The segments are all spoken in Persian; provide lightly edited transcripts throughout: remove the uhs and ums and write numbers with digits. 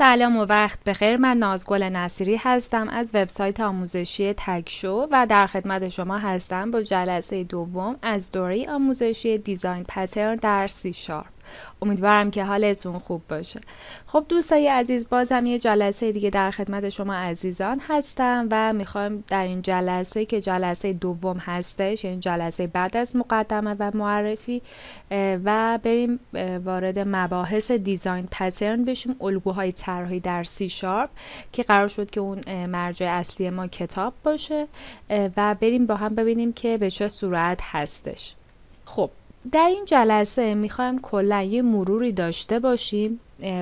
سلام و وقت بخیر. من نازگل نصیری هستم از وبسایت آموزشی تگشو و در خدمت شما هستم با جلسه دوم از دوره آموزشی دیزاین پترن در C#. امیدوارم که حالتون خوب باشه. خب دوستای عزیز، بازم یه جلسه دیگه در خدمت شما عزیزان هستم و میخوایم در این جلسه که جلسه دوم هستش، یعنی جلسه بعد از مقدمه و معرفی و بریم وارد مباحث دیزاین پترن بشیم، الگوهای طراحی در C# که قرار شد که اون مرجع اصلی ما کتاب باشه و بریم با هم ببینیم که به چه صورت هستش. خب در این جلسه میخوایم کلا یه مروری داشته باشیم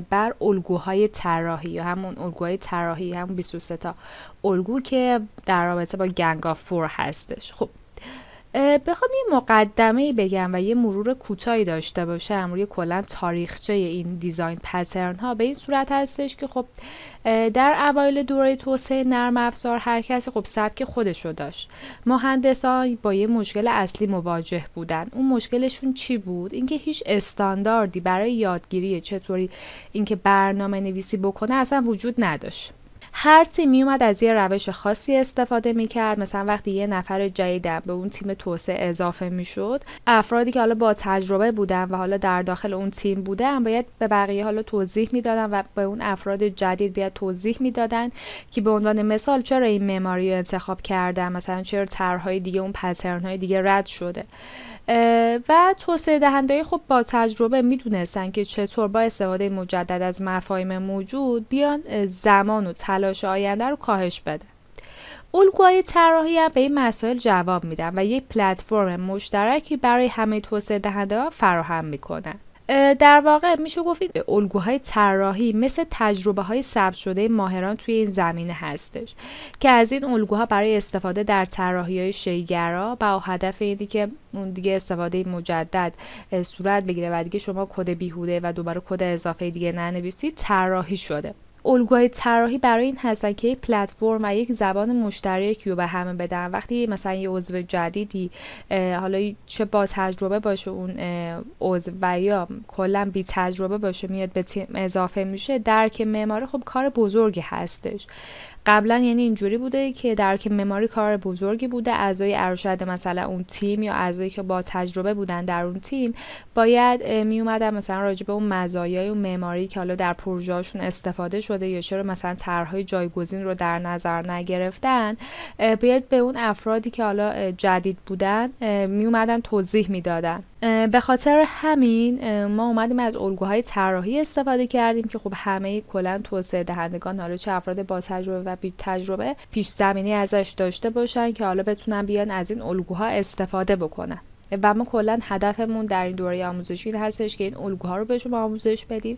بر الگوهای طراحی یا همون الگوهای طراحی، همون 23 تا الگو که در رابطه با گنگ آف فور هستش. خب بخوام یه مقدمه‌ای بگم و یه مرور کوتاهی داشته باشم روی کلا تاریخچه این دیزاین پترن ها، به این صورت هستش که خب در اوایل دوره توسعه نرم افزار هر کسی خب سبک خودشو داشت. مهندسان با یه مشکل اصلی مواجه بودن. اون مشکلشون چی بود؟ اینکه هیچ استانداردی برای یادگیری چطوری اینکه برنامه نویسی بکنه اصلا وجود نداشت. هر تیم میومد از یه روش خاصی استفاده میکرد. مثلا وقتی یه نفر جدید به اون تیم توسعه اضافه میشد، افرادی که حالا با تجربه بودن و حالا در داخل اون تیم بودن باید به بقیه حالا توضیح میدادن و به اون افراد جدید باید توضیح میدادن که به عنوان مثال چرا این معماری رو انتخاب کردن، مثلا چرا طرح‌های دیگه اون پترن‌های دیگه رد شده. و توسعه دهنده خب با تجربه میدونستن که چطور با استفاده مجدد از مفاهیم موجود بیان زمان و تلاش آینده رو کاهش بده. الگوهای طراحی هم به این مسائل جواب میدن و یک پلتفرم مشترکی برای همه توسعه دهنده ها فراهم میکنن. در واقع میشه گفت الگوهای طراحی مثل تجربه های ثبت شده ماهران توی این زمینه هستش که از این الگوها برای استفاده در طراحی های شیگرا با هدف اینی که اون دیگه استفاده مجدد صورت بگیره و دیگه شما کد بیهوده و دوباره کد اضافه دیگه ننویسید طراحی شده. الگوهای طراحی برای این هستن که یک پلتفرم و یک زبان مشترکی رو به همه بدن. وقتی مثلا یه عضو جدیدی حالا چه با تجربه باشه اون عضو و یا کلا بی تجربه باشه میاد به تیم اضافه میشه، درک معماری خب کار بزرگی هستش. قبلا یعنی اینجوری بوده که درک معماری کار بزرگی بوده، اعضای ارشد مثلا اون تیم یا اعضایی که با تجربه بودن در اون تیم باید می اومدن مثلا راجع به اون مزایای اون معماری که حالا در پروژه‌شون استفاده شده یا چرا مثلا طرح‌های جایگزین رو در نظر نگرفتن، باید به اون افرادی که حالا جدید بودن می اومدن توضیح میدادن. به خاطر همین ما اومدیم از الگوهای طراحی استفاده کردیم که خب همه کلا توسعه دهندگان، حالا چه افراد با تجربه و بی تجربه، پیش زمینی ازش داشته باشن که حالا بتونن بیان از این الگوها استفاده بکنن. و ما کلا هدفمون در این دوره آموزشی این هستش که این الگوها رو به شما آموزش بدیم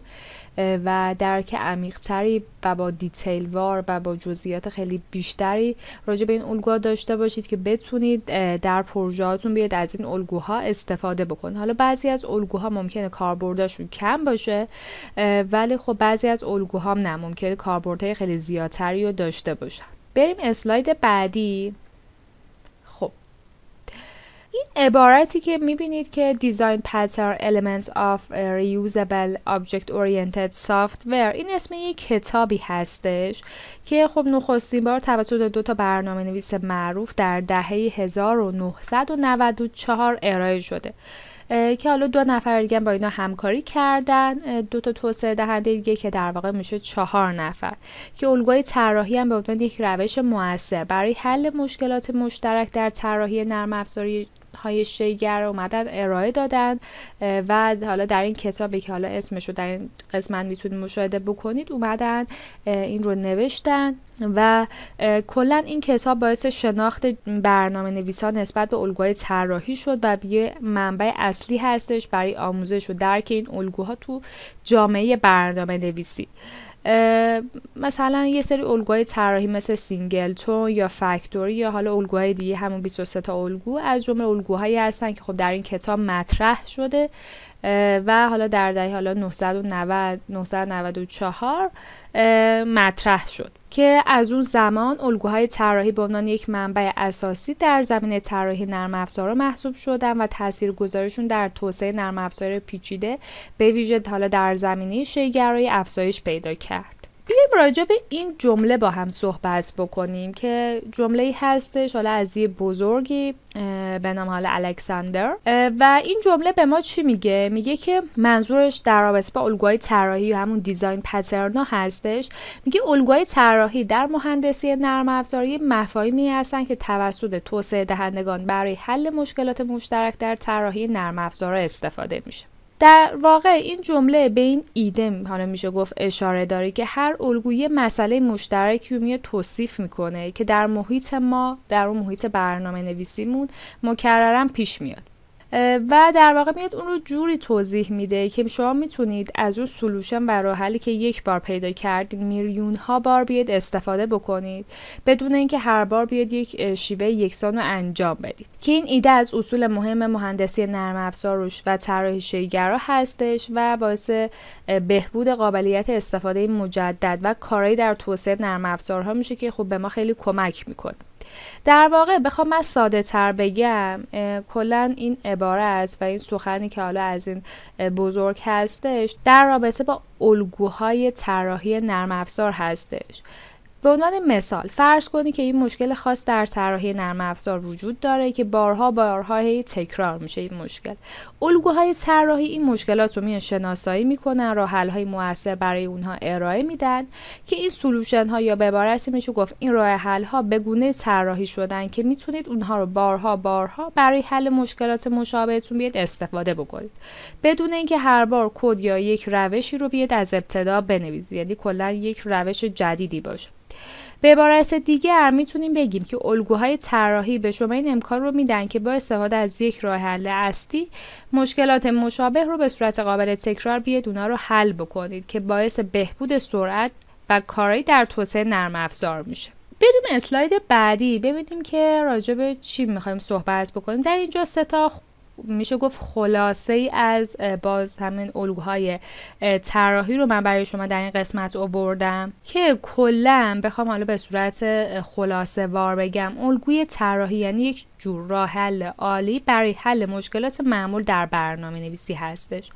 و درک عمیق‌تری و با دیتیل وار و با جزئیات خیلی بیشتری راجع به این الگوها داشته باشید که بتونید در پروژه‌هاتون بیاد از این الگوها استفاده بکنید. حالا بعضی از الگوها ممکنه کاربردشون کم باشه، ولی خب بعضی از الگوها هم نه، ممکنه کاربردهای خیلی زیادتری رو داشته باشن. بریم اسلاید بعدی. این عبارتی که میبینید که دیزاین پترن elements of reusable object oriented software، این اسم یک کتابی هستش که خب نخستین بار توسط 2 تا برنامه‌نویس معروف در دهه 1994 ارائه شده که حالا 2 نفر دیگه با اینا همکاری کردن، 2 تا توسعه دهنده دیگه که در واقع میشه 4 نفر که الگوی طراحی هم به عنوان یک روش مؤثر برای حل مشکلات مشترک در طراحی نرم افزاری های شیگر اومدن ارائه دادن و حالا در این کتابی که حالا اسمشو در این قسمت میتونید مشاهده بکنید اومدن این رو نوشتن و کلا این کتاب باعث شناخت برنامه نویسان نسبت به الگوهای طراحی شد و یه منبع اصلی هستش برای آموزش و درک این الگوها تو جامعه برنامه نویسی. مثلا یه سری الگوهای طراحی مثل سینگلتون یا فکتوری یا حالا الگوهای دیگه، همون 23 تا الگو از جمله الگوهایی هستن که خب در این کتاب مطرح شده و حالا در دهه حالا 1994 مطرح شد که از اون زمان الگوهای طراحی به عنوان یک منبع اساسی در زمینه طراحی نرم افزارها محسوب شدن و تاثیرگذاریشون در توسعه نرم افزار پیچیده به ویژه حالا در زمینه شیگرایی افزایش پیدا کرد. بیایم راجع به این جمله با هم صحبت بکنیم که جمله‌ای هستش حالا از یه بزرگی به نام حالا الکساندر و این جمله به ما چی میگه؟ میگه که منظورش در رابطه با الگوهای طراحی و همون دیزاین پترنا هستش. میگه الگوهای طراحی در مهندسی نرم افزاری مفاهیمی هستن که توسط توسعه دهندگان برای حل مشکلات مشترک در طراحی نرم افزارها استفاده میشه. در واقع این جمله به این ایده حالا میشه گفت اشاره داره که هر الگوی مسئله مشترکی رو میاد توصیف میکنه که در محیط ما، در اون محیط برنامه نویسیمون مکررن پیش میاد و در واقع میاد اون رو جوری توضیح میده که شما میتونید از اون سولوشن و راه حلی که یک بار پیدا کردید میلیون ها بار بیاد استفاده بکنید بدون اینکه هر بار بیاد یک شیوه یکسان رو انجام بدید. که این ایده از اصول مهم مهندسی نرم افزار و طراحی شیگرا هستش و باعث بهبود قابلیت استفاده مجدد و کارایی در توسعه نرم افزارها میشه که خب به ما خیلی کمک میکنه. در واقع بخوام من ساده تر بگم کلا این عبارت و این سخنی که حالا از این بزرگ هستش در رابطه با الگوهای طراحی نرم افزار هستش. به عنوان مثال فرض کنی که این مشکل خاص در طراحی نرم افزار وجود داره که بارها تکرار میشه این مشکل. الگوهای طراحی این مشکلات رو شناسایی میکنن، راه حل های مؤثر برای اونها ارائه میدن که این سولوشن ها یا به عبارتی میشه گفت این راه حل ها به گونه طراحی شدن که میتونید اونها رو بارها برای حل مشکلات مشابهتون بیاد استفاده بکنید بدون اینکه هر بار کد یا یک روشی رو بیاد از ابتدا بنویسید، یعنی کلا یک روش جدیدی باشه. به عبارت دیگر میتونیم بگیم که الگوهای طراحی به شما این امکان رو میدن که با استفاده از یک راه حل اصلی مشکلات مشابه رو به صورت قابل تکرار بیاد اونا رو حل بکنید که باعث بهبود سرعت و کارایی در توسعه نرم افزار میشه. بریم اسلاید بعدی ببینیم که راجع به چی میخوایم صحبت بکنیم. در اینجا 3 تا میشه گفت خلاصه ای از باز همین الگوهای طراحی رو من برای شما در این قسمت آوردم که کلا بخوام حالا به صورت خلاصه وار بگم الگوی طراحی یعنی یک جور راه حل عالی برای حل مشکلات معمول در برنامه نویسی هستش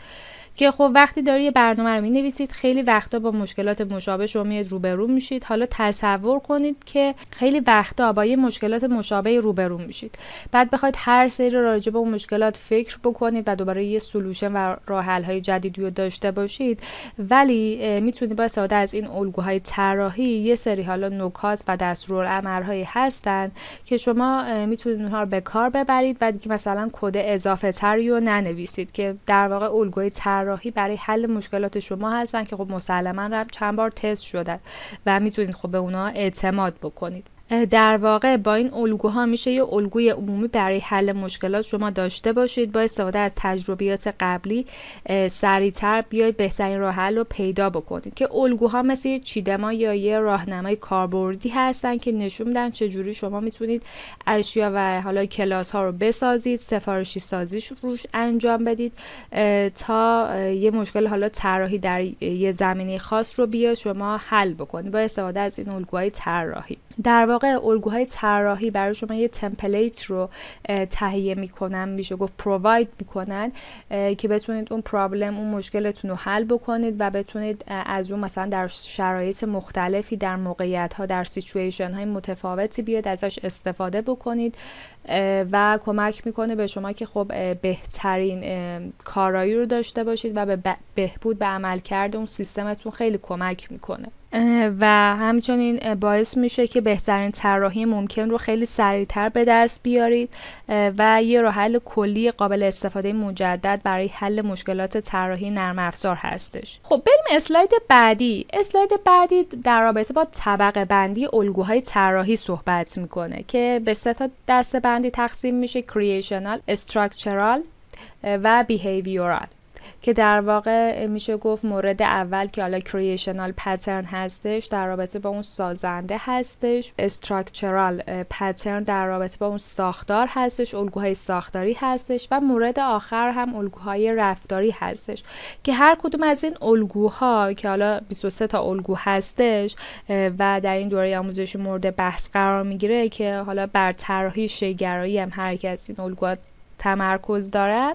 که خب وقتی داری یه برنامه رو می‌نویسید خیلی وقتا با مشکلات مشابه شما میاد روبرو میشید. حالا تصور کنید که خیلی وقتا با یه مشکلات مشابه روبرو میشید، بعد بخواید هر سری راجع به اون مشکلات فکر بکنید و دوباره یه سولوشن و راه حل‌های جدیدی رو داشته باشید، ولی میتونید با استفاده از این الگوهای طراحی یه سری حالا نکات و دستورالعمل‌هایی هستن که شما میتونید اونها رو به کار ببرید و دیگه مثلا کد اضافه تری رو ننویسید که در واقع الگوی طراحی برای حل مشکلات شما هستن که خب مسلماً چند بار تست شدن و میتونید خب به اونا اعتماد بکنید. در واقع با این الگوها میشه یه الگوی عمومی برای حل مشکلات شما داشته باشید با استفاده از تجربیات قبلی سریعتر بیاید بهترین راه حل رو پیدا بکنید که الگوها مثل یه چیدمان یا یه راهنمای کاربردی هستن که نشون میدن چجوری شما میتونید اشیا و حالا کلاس ها رو بسازید، سفارشی سازیش روش انجام بدید تا یه مشکل حالا طراحی در یه زمینه خاص رو بیا شما حل بکنید با استفاده از این الگوهای طراحی. در واقع الگوهای طراحی برای شما یه تمپلیت رو تهیه میکنن، میشه گفت پروواید میکنن که بتونید اون پرابلم اون مشکلتون رو حل بکنید و بتونید از اون مثلا در شرایط مختلفی در موقعیت ها در سیچویشن های متفاوتی بیاد ازش استفاده بکنید و کمک میکنه به شما که خب بهترین کارایی رو داشته باشید و به بهبود به عملکرد اون سیستمتون خیلی کمک میکنه و همچنین باعث میشه که بهترین طراحی ممکن رو خیلی سریعتر به دست بیارید و یه راه حل کلی قابل استفاده مجدد برای حل مشکلات طراحی نرم افزار هستش. خب بریم اسلاید بعدی. اسلاید بعدی در رابطه با طبقه بندی الگوهای طراحی صحبت میکنه که به 3 تا دسته بندی تقسیم میشه: کریشنال، استراکچرال و بیهیویورال که در واقع میشه گفت مورد اول که حالا کریشنال پترن هستش در رابطه با اون سازنده هستش، استراکچرال پترن در رابطه با اون ساختار هستش، الگوهای ساختاری هستش و مورد آخر هم الگوهای رفتاری هستش که هر کدوم از این الگوها که حالا 23 تا الگو هستش و در این دوره آموزشی مورد بحث قرار میگیره که حالا بر طراحی شیگرایی هم هر یک از این الگوها تمرکز دارن،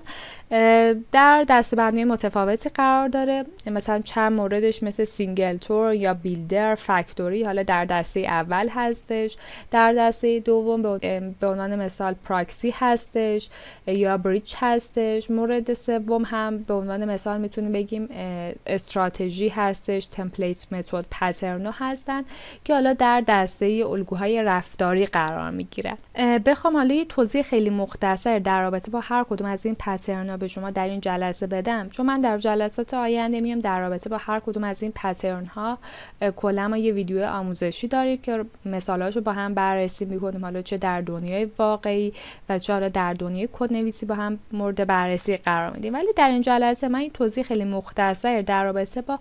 در دسته‌بندی متفاوتی قرار داره، مثلا چند موردش مثل سینگلتور یا بیلدر، فکتوری حالا در دسته اول هستش، در دسته دوم به عنوان مثال پراکسی هستش یا بریج هستش. مورد سوم هم به عنوان مثال میتونیم بگیم استراتژی هستش، تمپلیت متد، پترن هستن که حالا در دسته الگوهای رفتاری قرار میگیره. بخوام حالا یه توضیح خیلی مختصر در رابطه با هر کدوم از این پترن‌ها به شما در این جلسه بدم، چون من در جلسات آینده میام در رابطه با هر کدوم از این پترن‌ها کلا ما یه ویدیو آموزشی داریم که مثالاشو با هم بررسی می‌کنیم، حالا چه در دنیای واقعی و چه حالا در دنیای کدنویسی با هم مورد بررسی قرار میدیم. ولی در این جلسه من این توضیح خیلی مختصر در رابطه با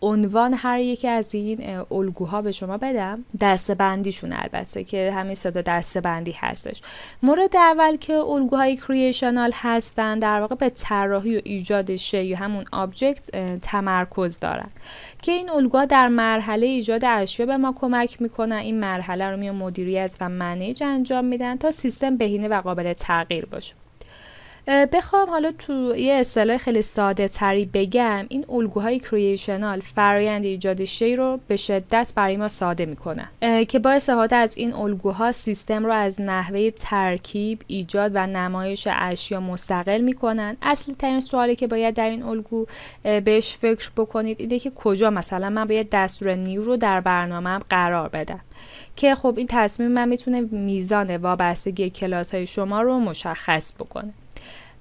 عنوان هر یکی از این الگوها به شما بدم، دسته‌بندیشون البته که همین صدا دسته‌بندی هستش. مورد اول که الگوهای کریشنال هستن در واقع به طراحی و ایجاد شی یا همون آبجکت تمرکز دارن که این الگوها در مرحله ایجاد اشیا به ما کمک میکنن. این مرحله رو میان مدیریت و منیج انجام میدن تا سیستم بهینه و قابل تغییر باشه. بخوام حالا تو یه اصطلاح خیلی ساده تری بگم، این الگوهای کریشنال فرآیند ایجاد شی رو به شدت برای ما ساده میکنن که با استفاده از این الگوها سیستم رو از نحوه ترکیب، ایجاد و نمایش اشیا مستقل میکنن. اصلی ترین سوالی که باید در این الگو بهش فکر بکنید اینه که کجا مثلا من باید دستور نیو رو در برنامه‌ام قرار بدم که خب این تصمیم من میتونه میزان وابستگی کلاس های شما رو مشخص بکنه.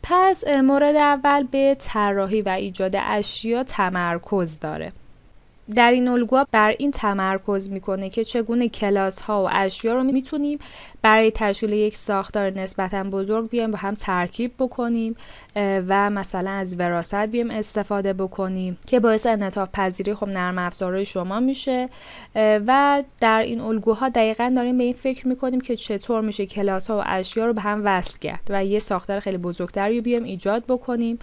پس مورد اول به طراحی و ایجاد اشیا تمرکز داره. در این الگو بر این تمرکز میکنه که چگونه کلاس ها و اشیا رو میتونیم برای تشکیل یک ساختار نسبتا بزرگ بیایم با هم ترکیب بکنیم و مثلا از وراثت بیایم استفاده بکنیم که باعث انعطاف پذیری خب نرم افزارهای شما میشه. و در این الگوها دقیقاً داریم به این فکر میکنیم که چطور میشه کلاس ها و اشیا رو به هم وصل کرد و یه ساختار خیلی بزرگتری رو بیایم ایجاد بکنیم.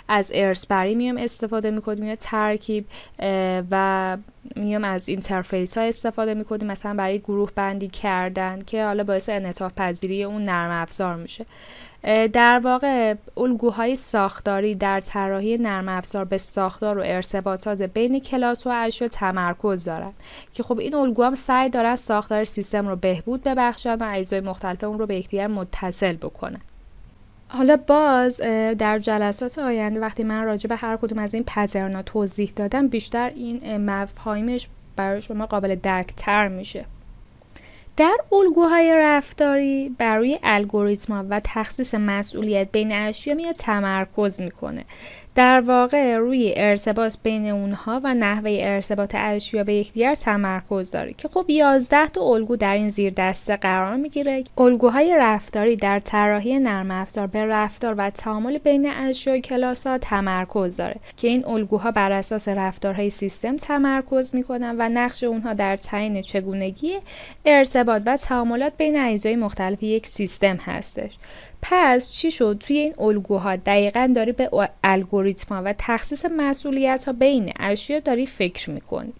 از ارث‌بری میام استفاده میکنیم یا ترکیب و میام از اینترفیس ها استفاده میکنیم مثلا برای گروه بندی کردن که حالا باعث انعطاف پذیری اون نرم افزار میشه. در واقع الگوهای ساختاری در طراحی نرم افزار به ساختار و ارتباطات بین کلاس و اشیا تمرکز دارن که خب این الگوها هم سعی دارن ساختار سیستم رو بهبود ببخشن و اجزای مختلف اون رو به یکدیگر متصل بکنن. حالا باز در جلسات آینده وقتی من راجع به هر کدوم از این پترن‌ها توضیح دادم بیشتر این مفاهیمش برای شما قابل درک‌تر میشه. در الگوهای رفتاری برای الگوریتم‌ها و تخصیص مسئولیت بین اشیا میاد تمرکز میکنه. در واقع روی ارتباط بین اونها و نحوه ارتباط اشیا به یکدیگر تمرکز داره که خب 11 تا الگو در این زیر دسته قرار میگیره. الگوهای رفتاری در طراحی نرم افزار به رفتار و تعامل بین اشیا و کلاس‌ها تمرکز داره که این الگوها بر اساس رفتارهای سیستم تمرکز میکنن و نقش اونها در تعیین چگونگی ارتباط و تعاملات بین اجزای مختلف یک سیستم هستش. پس چی شد؟ توی این الگوها دقیقاً داری به الگوریتم‌ها و تخصیص مسئولیت‌ها بین اشیا داری فکر می‌کنی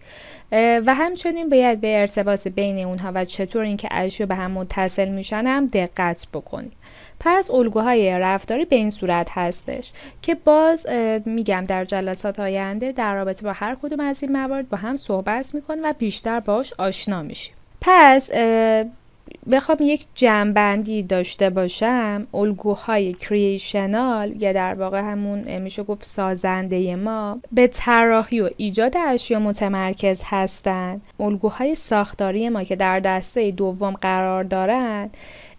و همچنین باید به ارتباط بین اونها و چطور اینکه اشیا به هم متصل میشن هم دقت بکنی. پس الگوهای رفتاری به این صورت هستش که باز میگم در جلسات آینده در رابطه با هر کدوم از این موارد با هم صحبت می‌کنیم و بیشتر باش آشنا میشیم. پس بخوام یک جمع‌بندی داشته باشم، الگوهای کریشنال یا در واقع همون میشه گفت سازنده ما به طراحی و ایجاد اشیا متمرکز هستند. الگوهای ساختاری ما که در دسته دوم قرار دارن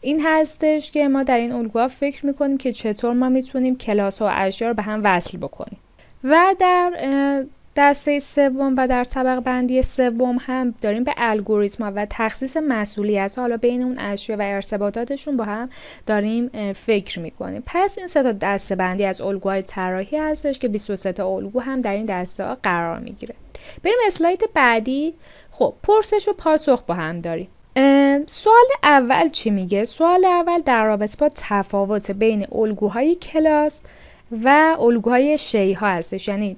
این هستش که ما در این الگوها فکر میکنیم که چطور ما میتونیم کلاس و اشیا رو به هم وصل بکنیم و در دسته سوم و در طبقه بندی سوم هم داریم به الگوریتم‌ها و تخصیص مسئولیت حالا بین اون اشیا و ارتباطاتشون با هم داریم فکر میکنیم. پس این سه تا دسته بندی از الگوهای طراحی هستش که 23 تا الگو هم در این دسته ها قرار میگیره. بریم اسلاید بعدی. خب پرسش و پاسخ با هم داریم. سوال اول چی میگه؟ سوال اول در رابطه با تفاوت بین الگوهای کلاس و الگوهای شی ها هستش، یعنی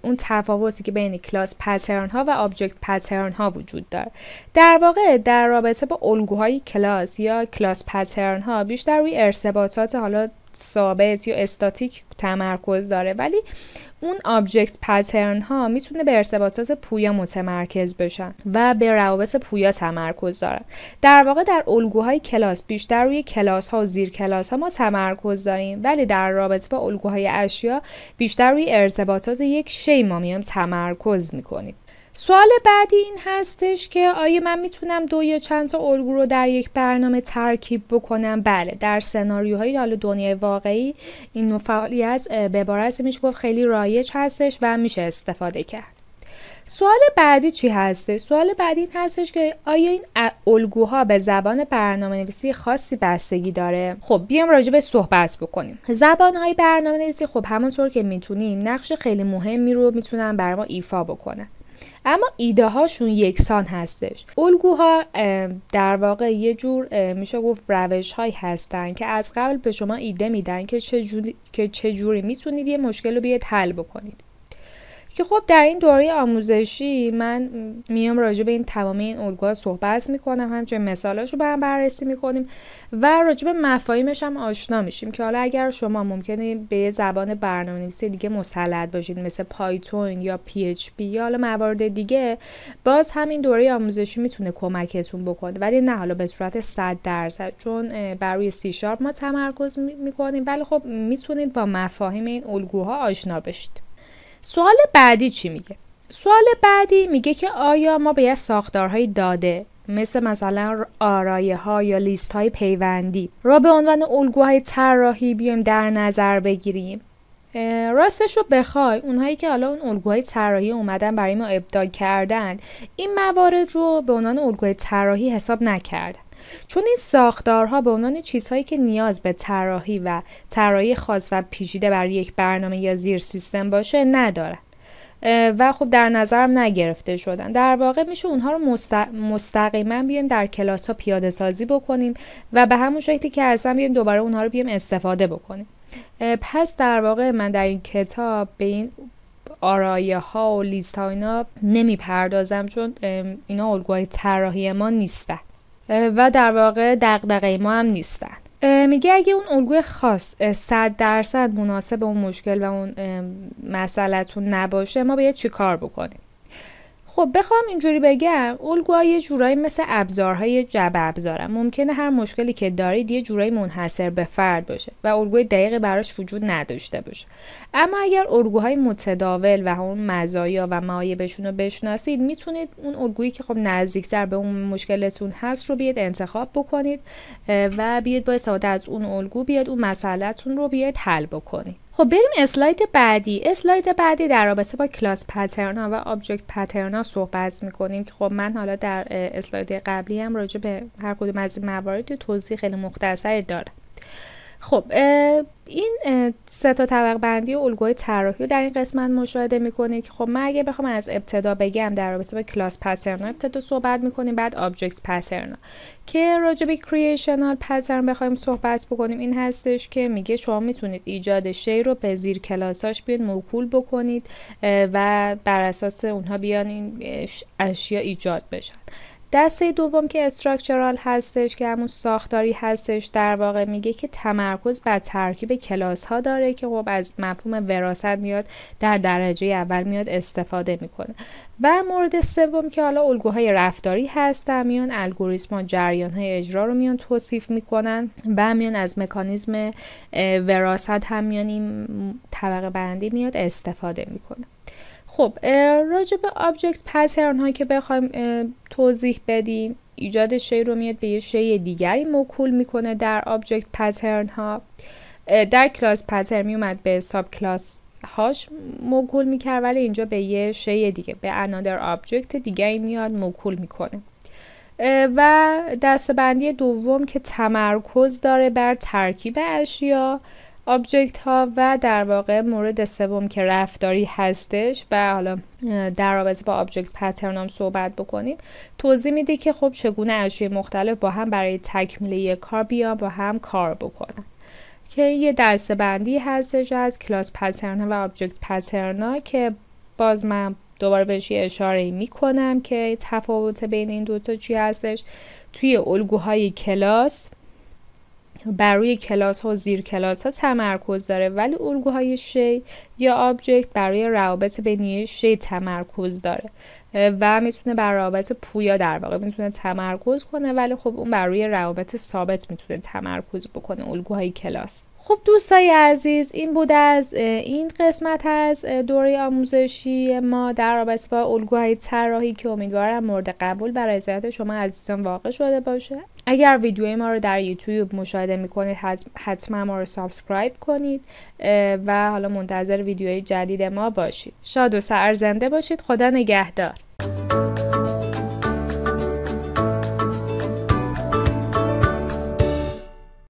اون تفاوتی که بین کلاس پترن ها و آبجکت پترن ها وجود داره. در واقع در رابطه با الگوهای کلاس یا کلاس پترن ها بیشتر روی ارتباطات حالا ثابت یا استاتیک تمرکز داره، ولی اون آبجکت پترن ها میتونه به ارتباطات پویا متمرکز بشن و به روابط پویا تمرکز دارن. در واقع در الگوهای کلاس بیشتر روی کلاس ها و زیر کلاس ها ما تمرکز داریم، ولی در رابطه با الگوهای اشیا بیشتر روی ارتباطات یک شی ما میایم تمرکز میکنیم. سوال بعدی این هستش که آیا من میتونم 2 یا چند تا الگو رو در یک برنامه ترکیب بکنم؟ بله، در سناریوهای حال دنیای واقعی این نوع فعالیت به عبارتی میشه گفت خیلی رایج هستش و میشه استفاده کرد. سوال بعدی چی هستش؟ سوال بعدی این هستش که آیا این الگوها به زبان برنامه‌نویسی خاصی بستگی داره؟ خب بیام راجع به صحبت بکنیم. زبان‌های برنامه‌نویسی خب همونطور که میتونین نقش خیلی مهمی رو میتونن برای ما ایفا بکنن، اما ایده هاشون یکسان هستش. الگوها در واقع یه جور میشه گفت روش هایی هستن که از قبل به شما ایده میدن که چجوری میتونید یه مشکل رو بیاید حل بکنید. که خب در این دوره آموزشی من میام راجع به این تمام این الگوها صحبت میکنم، همچنین مثالاشو با هم بررسی میکنیم و راجع به مفاهیمش هم آشنا میشیم که حالا اگر شما ممکنه به زبان برنامه‌نویسی دیگه مسلط باشید مثل پایتون یا PHP یا حالا موارد دیگه، باز همین دوره آموزشی میتونه کمکتون بکنه، ولی نه حالا به صورت 100%، چون بر روی C# ما تمرکز میکنیم، ولی خب میتونید با مفاهیم این الگوها آشنا بشید. سوال بعدی چی میگه؟ سوال بعدی میگه که آیا ما باید ساختارهای داده مثلا آرایه ها یا لیست های پیوندی را به عنوان الگوهای طراحی بیایم در نظر بگیریم؟ راستش رو بخوای اونهایی که حالا اون الگوهای طراحی اومدن برای ما ابداع کردن این موارد رو به عنوان الگوهای طراحی حساب نکردن، چون این ساختارها به عنوان چیزهایی که نیاز به طراحی و طراحی خاص و پیچیده برای یک برنامه یا زیر سیستم باشه ندارن و خب در نظرم نگرفته شدن. در واقع میشه اونها رو مستقیما بیایم در کلاس ها پیاده سازی بکنیم و به همون شکلی که اصلا بیایم دوباره اونها رو بیایم استفاده بکنیم. پس در واقع من در این کتاب به این آرایه ها و لیست ها اینا نمی پردازم، چون اینا الگوهای طراحی ما نیستن و در واقع دغدغه ما هم نیستن. میگه اگه اون الگوی خاص 100% مناسب اون مشکل و اون مسئله‌تون نباشه ما باید چی کار بکنیم؟ خب بخوام اینجوری بگم، الگوها یه جورایی مثل ابزارهای جبر ابزارن. ممکنه هر مشکلی که دارید یه جورایی منحصر به فرد باشه و الگوی دقیقی براش وجود نداشته باشه، اما اگر الگوهای متداول و اون مزایا و معایبشون رو بشناسید میتونید اون الگویی که خب نزدیکتر به اون مشکلتون هست رو بیاد انتخاب بکنید و بیاد با استفاده از اون الگو بیاد اون مسئله‌تون رو بیاد حل بکنید. خب بریم اسلاید بعدی. اسلاید بعدی در رابطه با کلاس پترن ها و آبجکت پترن ها صحبت میکنیم که خب من حالا در اسلاید قبلی هم راجع به هر کدوم از این موارد توضیح خیلی مختصری دارم. خب این 3 تا طبقه بندی الگوی طراحی رو در این قسمت مشاهده میکنید که خب من اگه بخوام از ابتدا بگم در رابطه با کلاس پترن ابتدا صحبت میکنیم، بعد آبجکت پترن که راجع به کریشنال پترن بخوایم صحبت بکنیم این هستش که میگه شما میتونید ایجاد شی رو به زیر کلاساش بیاد موکول بکنید و بر اساس اونها بیان این اشیا ایجاد بشن. دسته دوم که استراکچرال هستش که همون ساختاری هستش، در واقع میگه که تمرکز بر ترکیب کلاس ها داره که خب از مفهوم وراثت میاد در درجه اول میاد استفاده میکنه. و مورد سوم که حالا الگوهای رفتاری هستن، میان الگوریتم ها جریان های اجرا رو میان توصیف میکنن و میان از مکانیزم وراثت هم میان این طبقه بندی میاد استفاده میکنه. خب راجع به آبجکت پترن هایی که بخوایم توضیح بدیم، ایجاد شی رو میاد به یه شی دیگری موکول میکنه. در آبجکت پترن ها در کلاس پترن میومد به ساب کلاس هاش موکول میکرد، ولی اینجا به یه شی دیگه به another آبجکت دیگری میاد موکول میکنه. و دسته‌بندی دوم که تمرکز داره بر ترکیب اشیا آبجکت ها و در واقع مورد سوم که رفتاری هستش و حالا در رابطه با آبجکت پترن هم صحبت بکنیم، توضیح میده که خب چگونه اشیاء مختلف با هم برای تکمیل یک کار بیان با هم کار بکنن، که یه دسته‌بندی هستش از کلاس پترن و آبجکت پترن که باز من دوباره بهش اشاره میکنم که تفاوت بین این دوتا چی هستش. توی الگوهای کلاس بر روی کلاس ها و زیر کلاس ها تمرکز داره، ولی الگوهای شی یا آبجکت برای روابط بین شی تمرکز داره و میتونه بر روابط پویا در واقع میتونه تمرکز کنه، ولی خب اون بر روی روابط ثابت میتونه تمرکز بکنه، الگوهای کلاس. خب دوستای عزیز، این بود از این قسمت از دوره آموزشی ما در رابطه با الگوهای طراحی که امیدوارم مورد قبول و رضایت شما عزیزان واقع شده باشه. اگر ویدیوی ما رو در یوتیوب مشاهده میکنید حتما ما رو سابسکرایب کنید و حالا منتظر ویدیوهای جدید ما باشید. شاد و سرزنده باشید. خدا نگهدار.